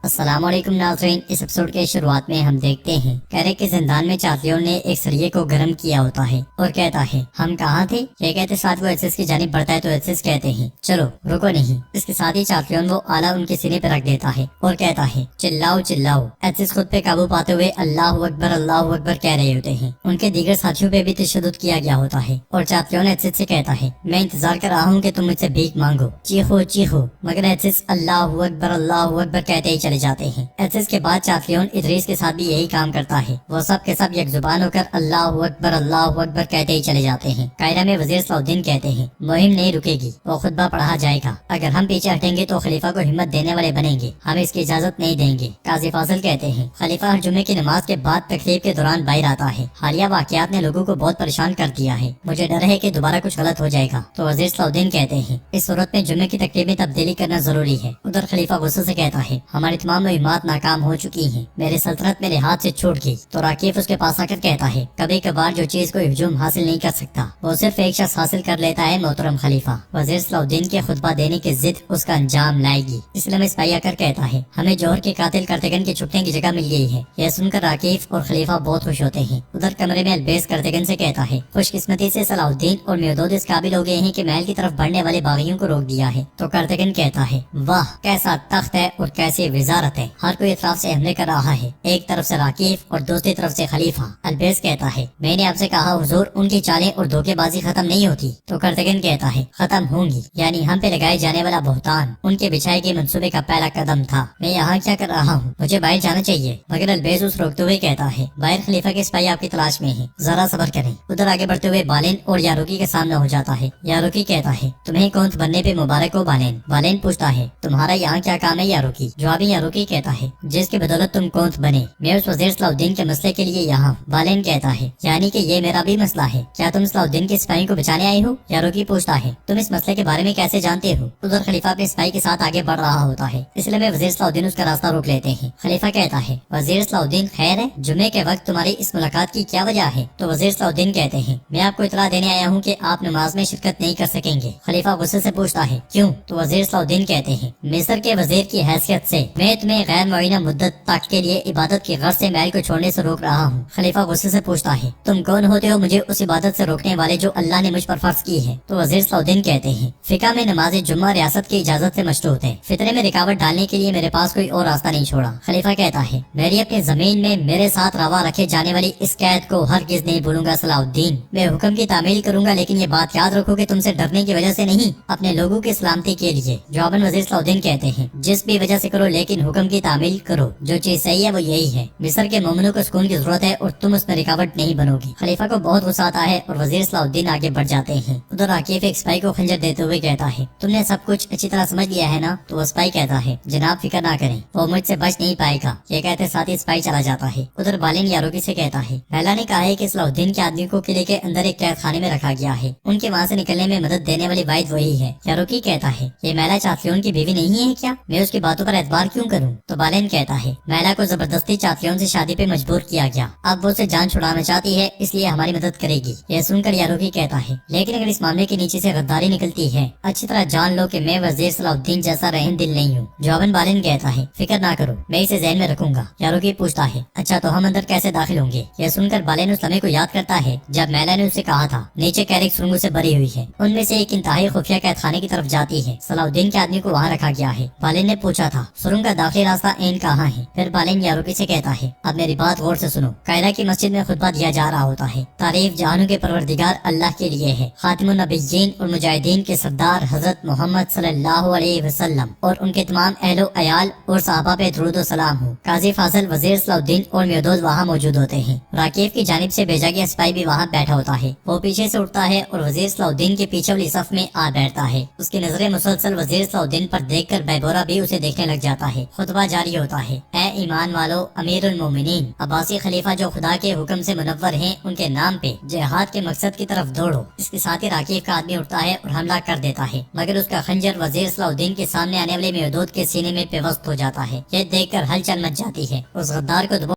السلام علیکم ناظرین، اس ایپیسوڈ کے شروعات میں ہم دیکھتے ہیں کہرے کے زندان میں چاتلیون نے ایک سریے کو گرم کیا ہوتا ہے اور کہتا ہے ہم کہاں تھے؟ یہ کہتے ساتھ وہ ایکسس کی جانب بڑھتا ہے تو ایکسس کہتے ہیں چلو رکو نہیں۔ اس کے ساتھ ہی چاتلیون وہ آلہ ان کے سینے پہ رکھ دیتا ہے اور کہتا ہے چلاؤ چلاؤ۔ ایکسس خود پہ قابو پاتے ہوئے اللہ اکبر کہہ رہے ہوتے ہیں۔ ان کے دیگر ساتھیوں پہ بھی تشدد کیا گیا ہوتا ہے اور چاتلیون ایکسس سے کہتا ہے میں انتظار کر رہا ہوں کہ تم مجھ سے بھیک مانگو، چیخو چیخو، مگر ایکسس اللہ اکبر کہتے ہی چلے جاتے ہیں۔ ایکسس کے بعد چاتلیون ادریس کے ساتھ بھی یہی کام کرتا ہے، وہ سب کے سب یک زبان ہو کر اللہ اکبر کہتے ہی چلے جاتے ہیں۔ قاہرہ میں وزیر صلاح الدین کہتے ہیں مہم نہیں رکے گی، وہ خطبہ پڑھا جائے گا، اگر ہم پیچھے ہٹیں گے تو خلیفہ کو ہمت دینے والے بنیں گے، ہم اس کی اجازت نہیں دیں گے۔ قاضی فاضل کہتے ہیں خلیفہ ہر جمعے کی نماز کے بعد تقریب کے دوران باہر آتا ہے، حالیہ واقعات نے لوگوں کو بہت پریشان کر دیا ہے، مجھے ڈر ہے کہ دوبارہ کچھ غلط ہو جائے گا۔ تو وزیر صلاح الدین کہتے ہیں اس صورت میں جمعے کی تقریب میں تبدیلی کرنا ضروری ہے۔ ادھر خلیفہ غصے سے کہتا ہے ہماری تمام مہمات ناکام ہو چکی ہیں، میری سلطنت میرے ہاتھ سے چھوٹ گئی۔ تو راکیف اس کے پاس آ کر کہتا ہے کبھی کبھار جو چیز کوئی ہجوم حاصل نہیں کر سکتا وہ صرف ایک شخص حاصل کر لیتا ہے محترم خلیفہ۔ وزیر صلاح الدین کے خطبہ دینے کی ضد اس کا انجام لائے گی، اس لیے اسپائی آ کر کہتا ہے ہمیں جوہر کے قاتل کرتگن کے چھپنے کی جگہ مل گئی ہے۔ یہ سن کر راکیف اور خلیفہ بہت خوش ہوتے ہیں۔ ادھر کمرے میں البیس کرتگن سے کہتا ہے خوش قسمتی سے صلاح الدین اور میودود اس قابل ہو گئے ہیں کہ محل کی طرف بڑھنے والے باغیوں کو روک دیا ہے۔ تو کرتگن کہتا ہے واہ کیسا تخت ہے اور کیسی وزارت ہے، ہر کوئی اطراف سے حملے کر رہا ہے، ایک طرف سے راکیف اور دوسری طرف سے خلیفہ۔ البیس کہتا ہے میں نے آپ سے کہا حضور ان کی چالیں اور دھوکے بازی ختم نہیں ہوتی۔ تو کرتگن کہتا ہے ختم ہوں گی، یعنی ہم پہ لگائے جانے والا بہتان ان کے بچھائے گئے منصوبے کا پہلا قدم تھا۔ میں یہاں کیا کر رہا ہوں، مجھے باہر جانا چاہیے، مگر البیس اس روکتے ہوئے کہتا ہے باہر خلیفہ کے سپاہی آپ کی تلاش میں ہیں، ذرا صبر کریں۔ ادھر آگے بڑھتے ہوئے بالین اور یاروکی کے سامنے ہو جاتا ہے۔ یاروکی کہتا ہے تمہیں کونت بننے پہ مبارک ہو بالین۔ بالین پوچھتا ہے تمہارا یہاں کیا کام ہے یاروکی؟ جوابی یاروکی کہتا ہے جس کی بدولت تم کونت بنے، میں اس وزیر صلاح الدین کے مسئلے کے لیے یہاں۔ بالین کہتا ہے یعنی کہ یہ میرا بھی مسئلہ ہے، کیا تم صلاح الدین کے سپاہی کو بچانے آئے ہو؟ یاروکی پوچھتا ہے تم اس مسئلے کے بارے میں کیسے جانتے ہو؟ ادھر خلیفہ اپنے سپاہی کے ساتھ آگے بڑھ رہا ہوتا ہے، اس لیے وزیر صلاح الدین اس کا راستہ روک لیتے ہیں۔ خلیفہ کہتا ہے وزیر صلاح الدین خیر ہے، جمعے کے وقت تمہاری اس ملاقات کی کیا وجہ ہے؟ تو وزیر صلاح الدین کہتے ہیں میں آپ کو اطلاع دینے آیا ہوں کہ آپ نماز میں شرکت نہیں کر سکیں گے۔ خلیفہ غصے سے پوچھتا ہے کیوں؟ تو وزیر صلاح الدین کہتے ہیں مصر کے وزیر کی حیثیت سے میں تمہیں غیر معینہ مدت تک کے لیے عبادت کی غرض سے محل کو چھوڑنے سے روک رہا ہوں۔ خلیفہ غصے سے پوچھتا ہے تم کون ہوتے ہو مجھے اس عبادت سے روکنے والے جو اللہ نے مجھ پر فرض کی ہے؟ تو وزیر صلاح الدین کہتے ہیں فقہ میں نماز جمعہ ریاست کی اجازت سے مشروط ہے، فطرے میں رکاوٹ ڈالنے کے لیے میرے پاس کوئی اور راستہ نہیں چھوڑا۔ خلیفہ کہتا ہے میری اپنی زمین میں میرے ساتھ روا رکھے جانے والی اس قید کو ہرگز نہیں بھولوں گا صلاح الدین، میں حکم کی تعمیل کروں گا، لیکن یہ بات یاد رکھو کہ تم سے ڈرنے کی وجہ سے نہیں، اپنے لوگوں کی سلامتی کے لیے۔ جواباً وزیر صلاح الدین کہتے ہیں جس بھی وجہ سے کرو لیکن حکم کی تعمیل کرو، جو چیز صحیح ہے وہ یہی ہے، مصر کے مومنوں کو سکون کی ضرورت ہے اور تم اس میں رکاوٹ نہیں بنو گی۔ خلیفہ کو بہت غصہ آتا ہے اور وزیر صلاح الدین آگے بڑھ جاتے ہیں۔ ادھر عاقف ایک سپاہی کو خنجر دیتے ہوئے کہتا ہے تم نے سب کچھ اچھی طرح سمجھ لیا ہے نا؟ تو وہ سپاہی کہتا ہے جناب فکر نہ کریں، وہ مجھ سے بچ نہیں پائے گا۔ یہ کہتے ساتھ ہی سپاہی چلا جاتا ہے۔ ادھر بالین یاروکی سے کہتا ہے پہلا نے کہا ہے کہ صلاح الدین کے آدمی کو قلعے کے اندر ایک قید خانے میں رکھا گیا ہے، ان کے وہاں سے نکلنے میں مدد دینے والی واحد وہی ہے۔ یاروکی کہتا ہے یہ میلا چاتلیون کی بیوی نہیں ہے کیا؟ میں اس کی باتوں پر اعتبار کیوں کروں؟ تو بالین کہتا ہے میلا کو زبردستی چاتلیون سے شادی پہ مجبور کیا گیا، اب وہ اسے جان چھڑانا چاہتی ہے، اس لیے ہماری مدد کرے گی۔ یہ سن کر یاروکی کہتا ہے لیکن اگر اس معاملے کے نیچے سے غداری نکلتی ہے اچھی طرح جان لو کہ میں وزیر صلاح الدین جیسا رحم دل نہیں ہوں۔ جواباً بالین کہتا ہے فکر نہ کرو، میں اسے ذہن میں رکھوں گا۔ یاروکی پوچھتا ہے اچھا تو ہم اندر کیسے داخل ہوں گے؟ یہ سن کر بالین اس لمحے کو یاد کرتا ہے جب میلا نے اسے کہا تھا نیچے کیرک سرنگوں سے بھری ہوئی ہے، ان میں سے ایک انتہائی خفیہ قید خانے کی طرف جاتی ہے، صلاح الدین کے آدمی کو وہاں رکھا گیا ہے۔ بالین نے پوچھا تھا سرنگ کا داخلی راستہ این کہاں ہے؟ پھر بالین یاروکی سے کہتا ہے اب میری بات غور سے سنو۔ قاہرہ کی مسجد میں خطبہ دیا جا رہا ہوتا ہے، تعریف جہانوں کے پروردگار اللہ کے لیے ہے، خاتم النبیین اور مجاہدین کے سردار حضرت محمد صلی اللہ علیہ وسلم اور ان کے تمام اہل و عیال اور صحابہ پہ درود و سلام ہو۔ قاضی فاضل، وزیر صلاح الدین اور میودود وہاں موجود ہوتے ہیں۔ راکیف کی جانب سے بھیجا گیا سپاہی بھی وہاں بیٹھا ہوتا ہے، وہ پیچھے سے اٹھتا ہے اور وزیر صلاح الدین کے پیچھے والی صف میں آ بیٹھتا ہے۔ اس کی نظریں مسلسل وزیر صلاح الدین پر دیکھ کر بیبورا بھی اسے دیکھنے لگ جاتا ہے۔ خطبہ جاری ہوتا ہے اے ایمان والو، امیر المومنین عباسی خلیفہ جو خدا کے حکم سے منور ہیں ان کے نام پہ جہاد کے مقصد کی طرف دوڑو۔ اس کے ساتھ ہی راکیف کا آدمی اٹھتا ہے اور حملہ کر دیتا ہے، مگر اس کا خنجر وزیر صلاح الدین کے سامنے آنے والے میودود کے سینے میں پیوست ہو جاتا ہے۔ یہ دیکھ کر ہلچل مچ جاتی ہے، اس غدار کو